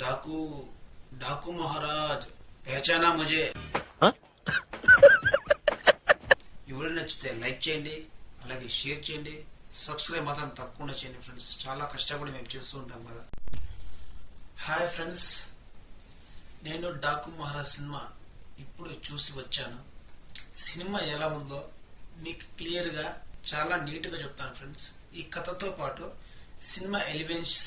डाकू डाकू महाराज पहचाना मुझे ఈ వీడియో నచ్చితే లైక్ చేయండి, అలాగే షేర్ చేయండి, సబ్స్క్రైబ్ మాత్రం తప్పకుండా చేయండి ఫ్రెండ్స్. చాలా కష్టపడి మేము చేస్తూ ఉంటాం కదా. హాయ్ ఫ్రెండ్స్, నేను డాకు మహారాజ్ సినిమా ఇప్పుడు చూసి వచ్చాను. సినిమా ఎలా ఉందో మీకు క్లియర్గా చాలా నీట్గా చెప్తాను ఫ్రెండ్స్. ఈ కథతో పాటు cinema elements,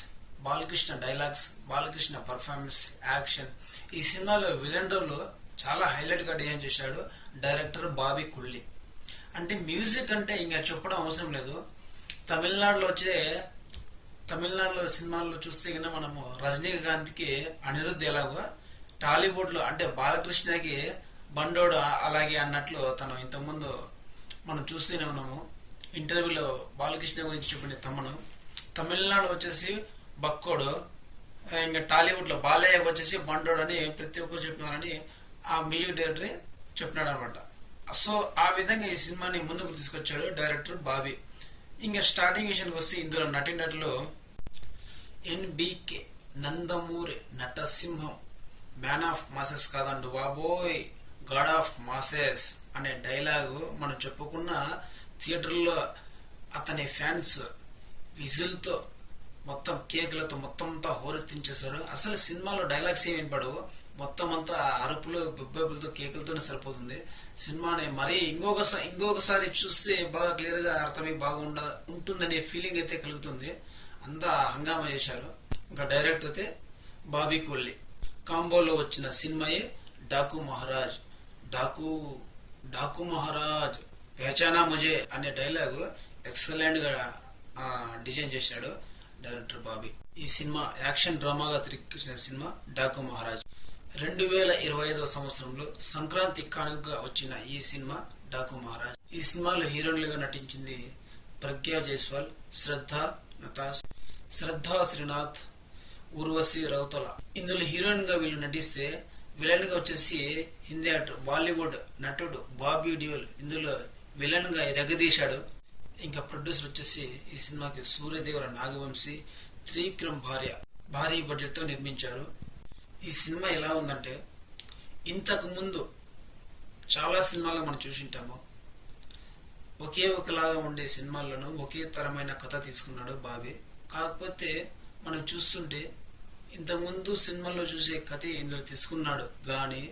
Balakrishna dialogues, Balakrishna performance, action, ఈ సినిమాలో విలన్ రోల్ చాలా హైలైట్గా డిజైన్ చేశాడు డైరెక్టర్ బాబీ కుళ్ళి. అంటే మ్యూజిక్ అంటే ఇంకా చెప్పడం అవసరం లేదు. తమిళనాడులో సినిమాల్లో చూస్తే కన్నా మనము రజనీకాంత్కి అనిరుద్ధ్ ఎలాగో, టాలీవుడ్లో అంటే బాలకృష్ణకి బండోడు అలాగే అన్నట్లు తను ఇంతకుముందు మనం చూస్తూనే ఉన్నాము. ఇంటర్వ్యూలో బాలకృష్ణ గురించి చెప్పిన తమిళనాడు వచ్చేసి బక్కోడు, ఇంకా టాలీవుడ్లో బాలయ్య వచ్చేసి బండోడు అని ప్రతి ఒక్కరు చెప్పినారని ఆ మ్యూజిక్ డైరెక్టరే చెప్పినాడు అనమాట. సో ఆ విధంగా ఈ సినిమాని ముందుకు తీసుకొచ్చాడు డైరెక్టర్ బాబీ. ఇంకా స్టార్టింగ్ విషయానికి వస్తే ఇందులో నటీనటులు ఎన్బికే, నందమూరి నటసింహం, మ్యాన్ ఆఫ్ మాసెస్ కాదండు బాబోయ్, గాడ్ ఆఫ్ మాసెస్ అనే డైలాగు మనం చెప్పుకున్న థియేటర్లో అతని ఫ్యాన్స్ విజిల్తో మొత్తం కేకులతో మొత్తం అంతా హోరెత్తించేశారు. అసలు సినిమాలో డైలాగ్స్ ఏమి వినపడవు, మొత్తం అంతా అరుపులు బొబ్బెబ్బులతో కేకులతోనే సరిపోతుంది. సినిమాని మరీ ఇంకొకసారి చూస్తే బాగా క్లియర్గా అర్థమై ఉంటుందనే ఫీలింగ్ అయితే కలుగుతుంది. అంతా హంగామా చేశారు. ఇంకా డైరెక్టర్ అయితే బాబీ కొల్లి. కాంబోలో వచ్చిన సినిమాయే డాకు మహారాజ్. డాకు మహారాజ్ పహచానా ముజే అనే డైలాగు ఎక్సలెంట్ గా డిజైన్ చేశాడు డైరెక్టర్ బాబీ. ఈ సినిమా యాక్షన్ డ్రామాగా తెరకెక్కించిన సినిమా డాకు మహారాజ్. 2025 సంవత్సరంలో సంక్రాంతి కానుకగా వచ్చిన ఈ సినిమా డాకు మహారాజ్. ఈ సినిమాలో హీరోయిన్లుగా నటించింది ప్రజ్ఞా జైస్వాల్, శ్రద్ధా శ్రీనాథ్, ఊర్వశి రౌతల. ఇందులో హీరోయిన్ గా వీళ్ళు నటిస్తే విలన్ గా వచ్చేసి హిందీ యాక్టర్, బాలీవుడ్ నటుడు బాబీ డియోల్ ఇందులో విలన్ గా ఎరగదీశాడు. ఇంకా ప్రొడ్యూసర్ వచ్చేసి ఈ సినిమాకి సూర్యదేవర నాగవంశీ, త్రివిక్రమ్ భారీ బడ్జెట్ తో నిర్మించారు. ఈ సినిమా ఎలా ఉందంటే, ఇంతకు ముందు చాలా సినిమాల్లో మనం చూసింటాము, ఒకే ఒకలాగా ఉండే సినిమాల్లోనూ ఒకే తరమైన కథ తీసుకున్నాడు బాబీ. కాకపోతే మనం చూస్తుంటే ఇంతకుముందు సినిమాల్లో చూసే కథ ఇందులో తీసుకున్నాడు, కానీ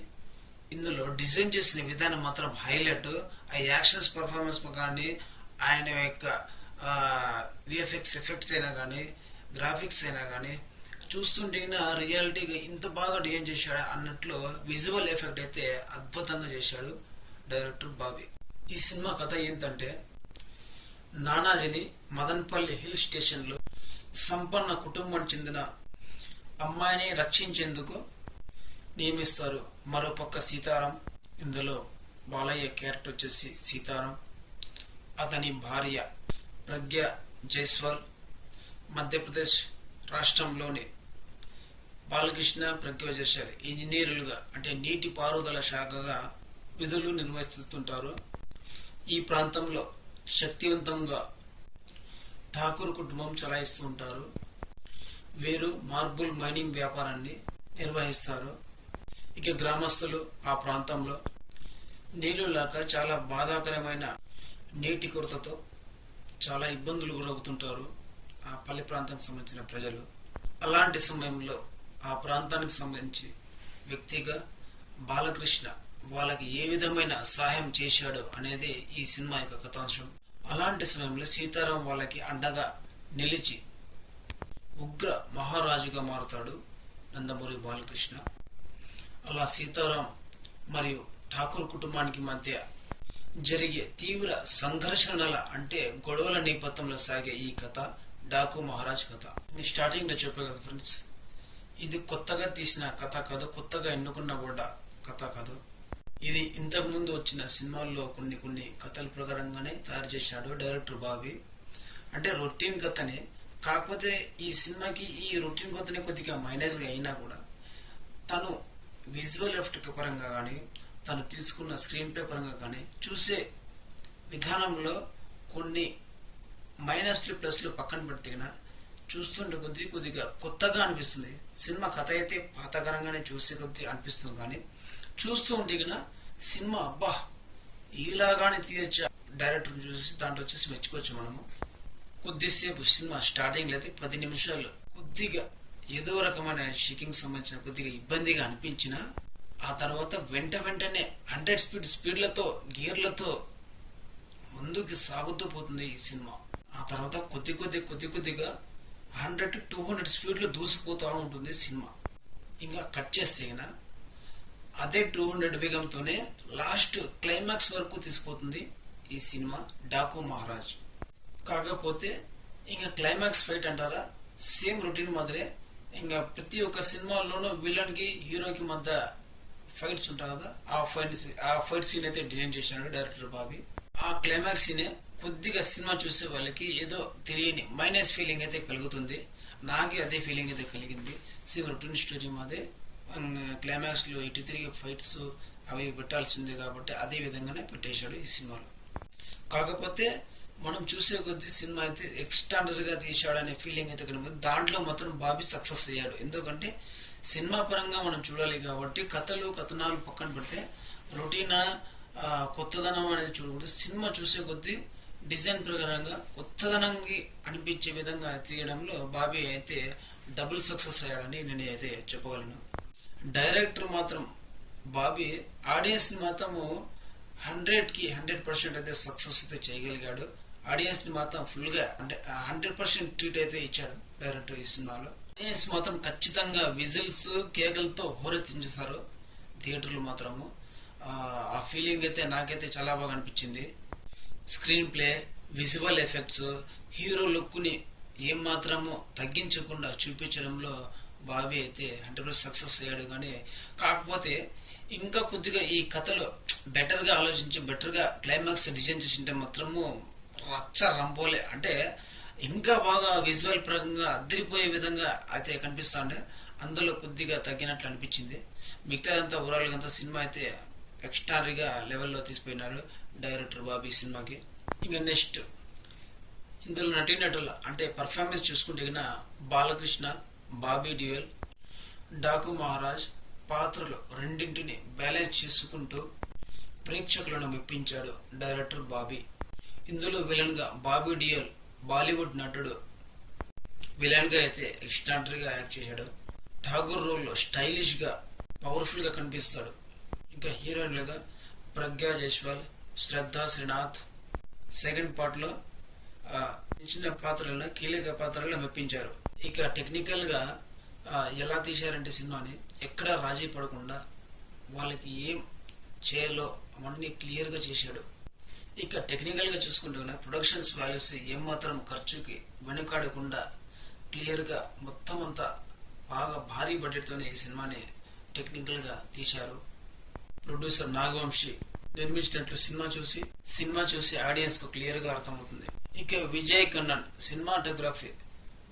ఇందులో డిజైన్ చేసిన విధానం మాత్రం హైలైట్. ఆ యాక్షన్స్ పర్ఫార్మెన్స్ కానీ, ఆయన యొక్క విఎఫ్ఎక్స్ ఎఫెక్ట్స్ అయినా కానీ, గ్రాఫిక్స్ అయినా కానీ చూస్తుంటే రియాలిటీగా ఇంత బాగా డిజైన్ చేశాడు అన్నట్లు విజువల్ ఎఫెక్ట్ అయితే అద్భుతంగా చేశాడు డైరెక్టర్ బాబీ. ఈ సినిమా కథ ఏంటంటే, నానాజీని మదన్పల్లి హిల్ స్టేషన్లో సంపన్న కుటుంబం చెందిన అమ్మాయిని రక్షించేందుకు నియమిస్తారు. మరోపక్క సీతారాం, ఇందులో బాలయ్య క్యారెక్టర్ వచ్చేసి సీతారాం, అతని భార్య ప్రజ్ఞా జైస్వాల్ మధ్యప్రదేశ్ రాష్ట్రంలోని బాలకృష్ణ ప్రజ్ఞా జైస్వాల్ ఇంజనీర్లుగా అంటే నీటి పారుదల శాఖగా విధులు నిర్వహిస్తుంటారు. ఈ ప్రాంతంలో శక్తివంతంగా ఠాకూర్ కుటుంబం చలాయిస్తూ ఉంటారు. వీరు మార్బుల్ మైనింగ్ వ్యాపారాన్ని నిర్వహిస్తారు. ఇక గ్రామస్తులు ఆ ప్రాంతంలో నీళ్లు లేక చాలా బాధాకరమైన నీటి కొరతతో చాలా ఇబ్బందులు గురవుతుంటారు ఆ పల్లె ప్రాంతానికి సంబంధించిన ప్రజలు. అలాంటి సమయంలో ఆ ప్రాంతానికి సంబంధించి వ్యక్తిగా బాలకృష్ణ వాళ్ళకి ఏ విధమైన సహాయం చేశాడు అనేది ఈ సినిమా యొక్క కథాంశం. అలాంటి సమయంలో సీతారాం వాళ్ళకి అండగా నిలిచి ఉగ్ర మహారాజుగా మారుతాడు నందమూరి బాలకృష్ణ. అలా సీతారాం మరియు ఠాకూర్ కుటుంబానికి మధ్య జరిగే తీవ్ర సంఘర్షణల అంటే గొడవల నేపథ్యంలో సాగే ఈ కథ డాకు మహారాజ్ కథ. స్టార్టింగ్ లో చెప్పే కదా ఫ్రెండ్స్, ఇది కొత్తగా తీసిన కథ కాదు, కొత్తగా ఎన్నుకున్న కూడా కథ కాదు. ఇది ఇంతకు ముందు వచ్చిన సినిమాల్లో కొన్ని కథల ప్రకారంగానే తయారు చేశాడు డైరెక్టర్ బాబీ. అంటే రొటీన్ కథనే, కాకపోతే ఈ సినిమాకి ఈ రొటీన్ కథనే కొద్దిగా మైనస్ గా అయినా కూడా తను విజువల్ ఎఫెక్ట్ పరంగా కానీ, తను తీసుకున్న స్క్రీన్ ప్లే పరంగా కానీ చూసే విధానంలో కొన్ని మైనస్లు ప్లస్లు పక్కన పెడితే చూస్తుంటే కొద్దిగా కొత్తగా అనిపిస్తుంది. సినిమా కథ అయితే పాతకరంగానే చూసే కొద్ది అనిపిస్తుంది, కానీ చూస్తూ ఉంటే కన్నా సినిమా అబ్బా ఇలాగానే తీయచ్చా డైరెక్టర్ చూసి దాంట్లో వచ్చేసి మెచ్చుకోవచ్చు మనము. కొద్దిసేపు సినిమా స్టార్టింగ్ అయితే 10 నిమిషాలు కొద్దిగా ఏదో రకమైన షేకింగ్ సంబంధించిన కొద్దిగా ఇబ్బందిగా అనిపించిన, ఆ తర్వాత వెంటనే 100 స్పీడ్లతో గేర్లతో ముందుకు సాగుతూ పోతుంది ఈ సినిమా. ఆ తర్వాత కొద్దిగా 100 to 200 స్పీడ్లో దూసిపోతూ ఉంటుంది సినిమా. ఇంకా కట్ చేస్తే అదే 200 వేగంతోనే లాస్ట్ క్లైమాక్స్ వరకు తీసుకుపోతుంది ఈ సినిమా డాకు మహారాజ్. కాకపోతే ఇంకా క్లైమాక్స్ ఫైట్ అంటారా, సేమ్ రొటీన్ మాదిరే. ఇంకా ప్రతి ఒక్క సినిమాలోనూ విలన్ కి హీరోకి మధ్య ఫైట్స్ ఉంటాయి కదా, ఆ ఫైట్ సీన్ అయితే డిజైన్ చేసినాడు డైరెక్టర్ బాబీ. ఆ క్లైమాక్స్ సీనే కొద్దిగా సినిమా చూసే వాళ్ళకి ఏదో తెలియని మైనస్ ఫీలింగ్ అయితే కలుగుతుంది. నాకే అదే ఫీలింగ్ అయితే కలిగింది. సేమ్ రొటీన్ స్టోరీ మాదే, క్లైమాక్స్ లో ఇటు తిరిగి ఫైట్స్ అవి పెట్టాల్సిందే కాబట్టి అదే విధంగానే పెట్టేశాడు ఈ సినిమాలో. కాకపోతే మనం చూసే కొద్ది సినిమా అయితే ఎక్స్టాండర్డ్ గా తీశాడు అనే ఫీలింగ్ అయితే కనుక దాంట్లో మాత్రం బాబీ సక్సెస్ అయ్యాడు. ఎందుకంటే సినిమా పరంగా మనం చూడాలి కాబట్టి కథనాలు పక్కన పెడితే రొటీనా కొత్తదనం అనేది చూడకూడదు. సినిమా చూసే కొద్ది డిజైన్ ప్రకారంగా కొత్తదనంగా అనిపించే విధంగా తీయడంలో బాబీ అయితే డబుల్ సక్సెస్ అయ్యాడని నేను అయితే చెప్పగలను. డైరెక్టర్ మాత్రం బాబీ ఆడియన్స్ ని మాత్రము 100% అయితే సక్సెస్ అయితే చేయగలిగాడు. ఆడియన్స్ ని మాత్రం ఫుల్ గా అంటే 100% ట్రీట్ అయితే ఇచ్చాడు డైరెక్టర్ ఈ సినిమాలో. ఆడియన్స్ మాత్రం ఖచ్చితంగా విజిల్స్ కేకలతో హోరెత్తించేశారు థియేటర్లు మాత్రము. ఆ ఫీలింగ్ అయితే నాకైతే చాలా బాగా అనిపించింది. Screen play, visual effects, hero look ని ఏం మాత్రము తగ్గించకుండా చూపించడంలో బాబీ అయితే 100% సక్సెస్ అయ్యాడు. కానీ కాకపోతే ఇంకా కొద్దిగా ఈ కథలో బెటర్ గా ఆలోచించి బెటర్ గా క్లైమాక్స్ డిజైన్ చేసింటే మాత్రము రచ్చ రంపోలే అంటే ఇంకా బాగా విజువల్ పరంగా అదిరిపోయే విధంగా అయితే కనిపిస్తా ఉండే. అందులో కొద్దిగా తగ్గినట్లు అనిపించింది. మిగతాదంతా ఓవరాల్ గా సినిమా అయితే ఎక్స్ట్రాగా లెవెల్లో తీసిపోయినారు డైరెక్టర్ బాబీ సినిమాకి. ఇంకా నెక్స్ట్ ఇందులో నటీనటుల అంటే పర్ఫార్మెన్స్ చూసుకుంటే బాలకృష్ణ, బాబీ డ్యూయల్, డాకు మహారాజ్ పాత్రలు రెండింటిని బ్యాలెన్స్ చేసుకుంటూ ప్రేక్షకులను మెప్పించాడు డైరెక్టర్ బాబీ. ఇందులో విలన్ గా బాబీ డ్యూయల్ బాలీవుడ్ నటుడు విలన్ గా అయితే ఎక్స్ట్రాడనరీ గా యాక్ట్ చేశాడు. ఠాగూర్ రోల్ లో స్టైలిష్ గా పవర్ఫుల్ గా కనిపిస్తాడు. ఇంకా హీరోయిన్లుగా ప్రజ్ఞా జైస్వాల్, శ్రద్ధా శ్రీనాథ్ సెకండ్ పార్ట్ లో చిన్న పాత్రలను కీలక పాత్రలను మెప్పించారు. ఇక టెక్నికల్ గా ఎలా తీశారంటే సినిమాని ఎక్కడా రాజీ పడకుండా వాళ్ళకి ఏం చేయాలో అవన్నీ క్లియర్ గా చేశాడు. ఇక టెక్నికల్ గా చూసుకుంటే ప్రొడక్షన్స్ వాల్యూస్ ఏమాత్రం ఖర్చుకి వెనుకాడకుండా క్లియర్ గా మొత్తం అంతా బాగా భారీ బడ్జెట్ తోనే ఈ సినిమాని టెక్నికల్ గా తీశారు. ప్రొడ్యూసర్ నాగవంశీ నిర్మించినట్లు సినిమా చూసి ఆడియన్స్ కు క్లియర్ గా అర్థమవుతుంది. ఇక విజయ్ కన్నన్ సినిమాటోగ్రఫీ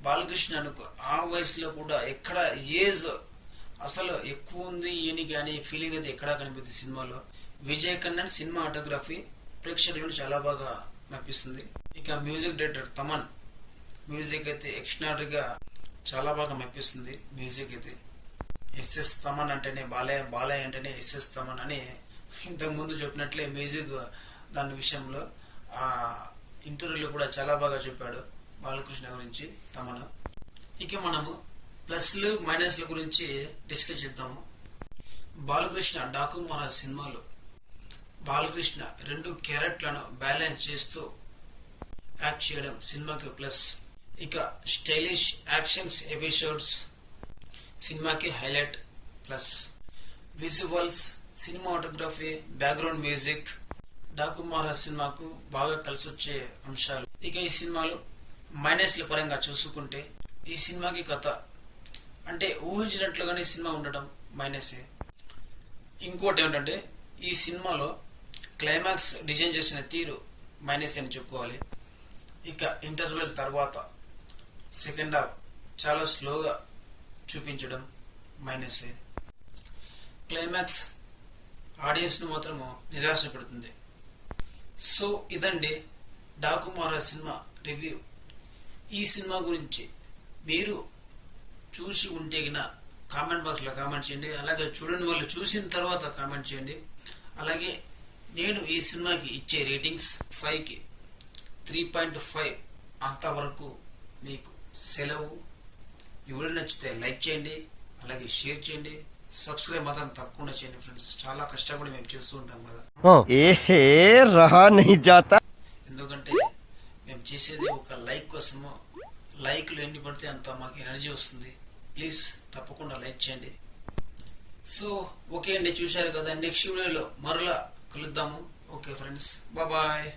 బాలకృష్ణకు ఆ వయసులో కూడా ఎక్కడ ఏజ్ అసలు ఎక్కువ ఉంది ఈయనకి అనే ఫీలింగ్ అయితే ఎక్కడా కనిపిస్తుంది సినిమాలో. విజయ్ కన్నన్ సినిమాటోగ్రఫీ ప్రేక్షకులను చాలా బాగా మెప్పిస్తుంది. ఇక మ్యూజిక్ డైరెక్టర్ తమన్ మ్యూజిక్ అయితే ఎక్స్ట్రాడనరీగా చాలా బాగా మెప్పిస్తుంది. మ్యూజిక్ అయితే ఎస్ఎస్ తమన్ అంటేనే బాలయ్య అంటేనే ఎస్ఎస్ తమన్ అని ఇంతకు ముందు చెప్పినట్లే మ్యూజిక్ దాని విషయంలో ఆ ఇంటర్వ్యూలో కూడా చాలా బాగా చెప్పాడు బాలకృష్ణ గురించి తమను. ఇక మనము ప్లస్లు మైనస్ల గురించి డిస్కస్ చేద్దాము. బాలకృష్ణ డాకు మహారాజ్ సినిమాలో బాలకృష్ణ 2 క్యారెక్టర్లను బ్యాలెన్స్ చేస్తూ యాక్ట్ చేయడం సినిమాకి ప్లస్. ఇక స్టైలిష్ యాక్షన్స్ ఎపిసోడ్స్ సినిమాకి highlight plus. Visuals, cinematography, background music Daaku Maharaj సినిమాకు బాగా కలిసి వచ్చే అంశాలు. ఇక ఈ సినిమాలో మైనస్ల పరంగా చూసుకుంటే ఈ సినిమాకి కథ అంటే ఊహించినట్లుగానే సినిమా ఉండటం మైనసే. ఇంకోటి ఏమిటంటే ఈ సినిమాలో క్లైమాక్స్ డిజైన్ చేసిన తీరు మైనస్ అని చెప్పుకోవాలి. ఇక ఇంటర్వెల్ తర్వాత సెకండ్ హాఫ్ చాలా స్లోగా చూపించడం మైనసే. క్లైమాక్స్ ఆడియన్స్ ను మాత్రము నిరాశ పెడుతుంది. సో ఇదండి డాకు మహారాజ్ సినిమా రివ్యూ. ఈ సినిమా గురించి మీరు చూసి ఉంటే గిన కామెంట్ బాక్స్లో కామెంట్ చేయండి. అలాగే చూడని వాళ్ళు చూసిన తర్వాత కామెంట్ చేయండి. అలాగే నేను ఈ సినిమాకి ఇచ్చే రేటింగ్స్ 5కి 3.5 అంతవరకు మీకు సెలవు. ఈ వీడియో నచ్చితే లైక్ చేయండి, అలాగే షేర్ చేయండి, సబ్స్క్రైబ్ మాత్రం తప్పకుండా చేయండి ఫ్రెండ్స్. చాలా కష్టపడి మేము చేస్తూ ఉంటాం కదా, ఎందుకంటే మేము చేసేది ఒక లైక్ కోసము. లైక్లు ఎన్ని పడితే అంత మాకు ఎనర్జీ వస్తుంది. ప్లీజ్ తప్పకుండా లైక్ చేయండి. సో ఓకే అండి, చూశారు కదా, నెక్స్ట్ వీడియోలో మరలా కలుద్దాము. Okay friends, bye.